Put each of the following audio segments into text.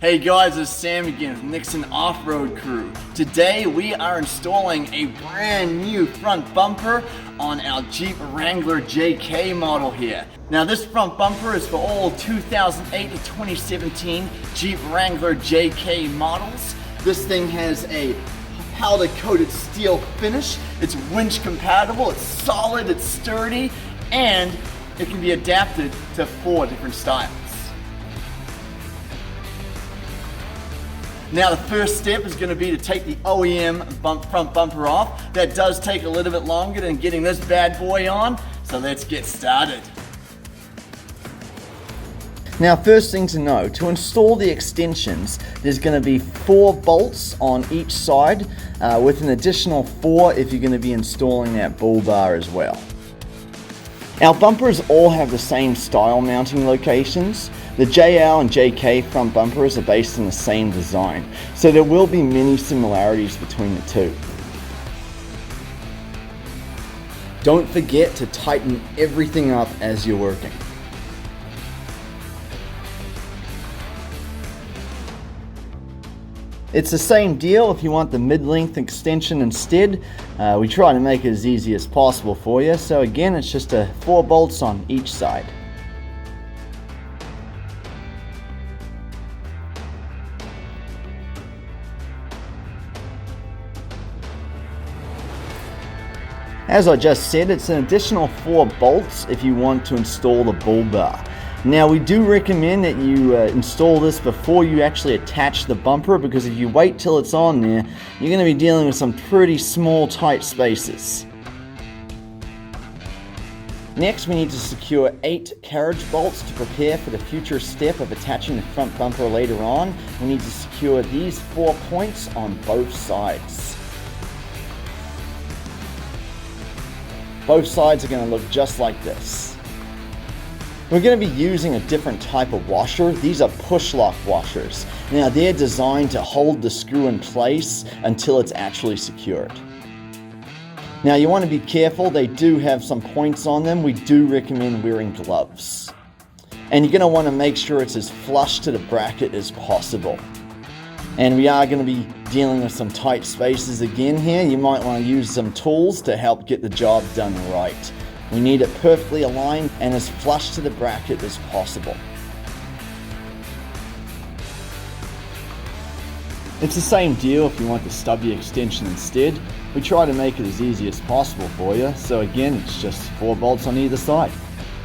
Hey guys, it's Sam again with Nixon Offroad crew. Today we are installing a brand new front bumper on our Jeep Wrangler JK model here. Now this front bumper is for all 2008 to 2017 Jeep Wrangler JK models. This thing has a powder coated steel finish. It's winch compatible, it's solid, it's sturdy, and it can be adapted to 4 different styles. Now the first step is going to be to take the OEM front bumper off. That does take a little bit longer than getting this bad boy on, so let's get started. Now first thing to know, to install the extensions, there's going to be 4 bolts on each side with an additional 4 if you're going to be installing that bull bar as well. Our bumpers all have the same style mounting locations. The JL and JK front bumpers are based on the same design, so there will be many similarities between the two. Don't forget to tighten everything up as you're working. It's the same deal if you want the mid-length extension instead. We try to make it as easy as possible for you. So again, it's just 4 bolts on each side. As I just said, it's an additional 4 bolts if you want to install the bull bar. Now we do recommend that you install this before you actually attach the bumper, because if you wait till it's on there, you're going to be dealing with some pretty small tight spaces. Next we need to secure 8 carriage bolts to prepare for the future step of attaching the front bumper later on. We need to secure these 4 points on both sides. Both sides are going to look just like this. We're going to be using a different type of washer. These are push lock washers. Now they're designed to hold the screw in place until it's actually secured. Now you want to be careful, they do have some points on them. We do recommend wearing gloves. And you're going to want to make sure it's as flush to the bracket as possible. And we are going to be dealing with some tight spaces again here. You might want to use some tools to help get the job done right. We need it perfectly aligned and as flush to the bracket as possible. It's the same deal if you want the stubby extension instead. We try to make it as easy as possible for you. So again, it's just 4 bolts on either side.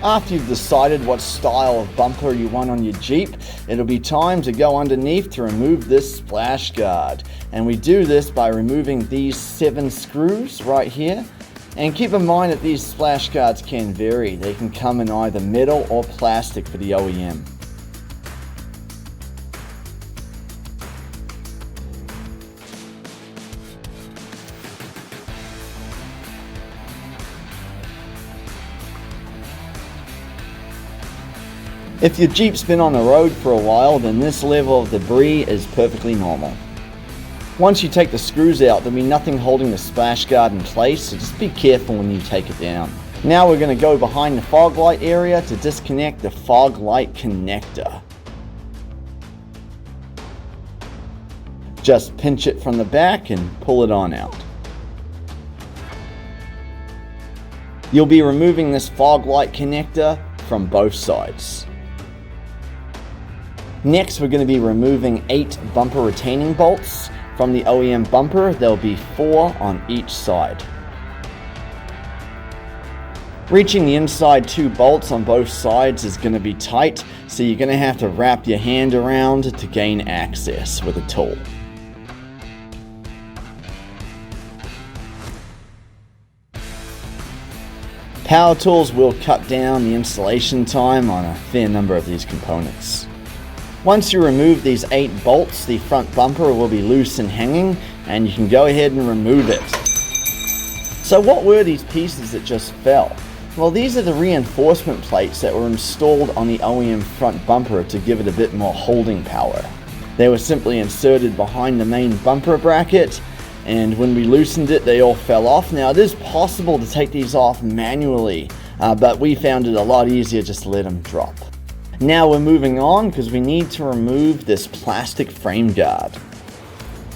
After you've decided what style of bumper you want on your Jeep, it'll be time to go underneath to remove this splash guard. And we do this by removing these 7 screws right here. And keep in mind that these splash guards can vary. They can come in either metal or plastic for the OEM. If your Jeep's been on the road for a while, then this level of debris is perfectly normal. Once you take the screws out, there'll be nothing holding the splash guard in place, so just be careful when you take it down. Now we're going to go behind the fog light area to disconnect the fog light connector. Just pinch it from the back and pull it on out. You'll be removing this fog light connector from both sides. Next, we're going to be removing 8 bumper retaining bolts. From the OEM bumper, there'll be 4 on each side. Reaching the inside 2 bolts on both sides is going to be tight, so you're going to have to wrap your hand around to gain access with a tool. Power tools will cut down the installation time on a fair number of these components. Once you remove these 8 bolts, the front bumper will be loose and hanging, and you can go ahead and remove it. So what were these pieces that just fell? Well, these are the reinforcement plates that were installed on the OEM front bumper to give it a bit more holding power. They were simply inserted behind the main bumper bracket, and when we loosened it, they all fell off. Now, it is possible to take these off manually, but we found it a lot easier just to let them drop. Now we're moving on because we need to remove this plastic frame guard.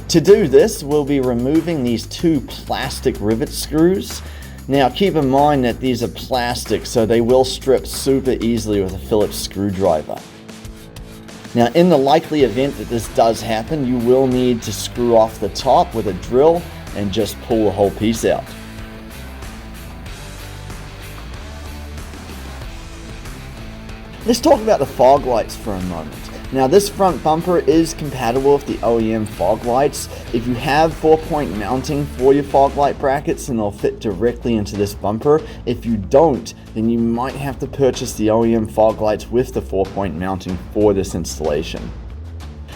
To do this, we'll be removing these 2 plastic rivet screws. Now keep in mind that these are plastic, so they will strip super easily with a Phillips screwdriver. Now in the likely event that this does happen, you will need to screw off the top with a drill and just pull the whole piece out. Let's talk about the Foglights for a moment. Now this front bumper is compatible with the OEM Foglights. If you have 4-point mounting for your Foglight brackets, then they'll fit directly into this bumper. If you don't, then you might have to purchase the OEM Foglights with the 4-point mounting for this installation.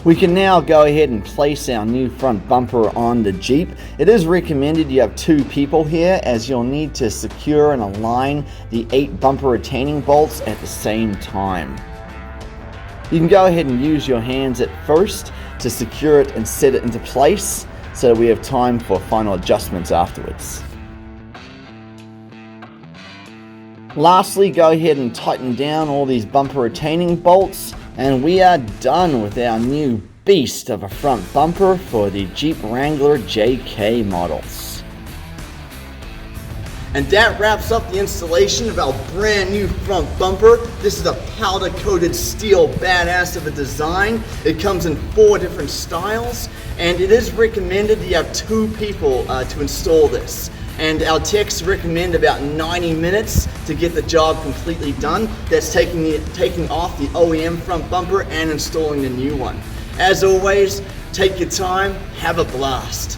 We can now go ahead and place our new front bumper on the Jeep. It is recommended you have 2 people here, as you'll need to secure and align the 8 bumper retaining bolts at the same time. You can go ahead and use your hands at first to secure it and set it into place, so we have time for final adjustments afterwards. Lastly, go ahead and tighten down all these bumper retaining bolts, and we are done with our new beast of a front bumper for the Jeep Wrangler JK Models. And that wraps up the installation of our brand new front bumper. This is a powder coated steel badass of a design. It comes in 4 different styles, and it is recommended that you have 2 people to install this. And our techs recommend about 90 minutes to get the job completely done. That's taking off the OEM front bumper and installing the new one. As always, take your time, have a blast.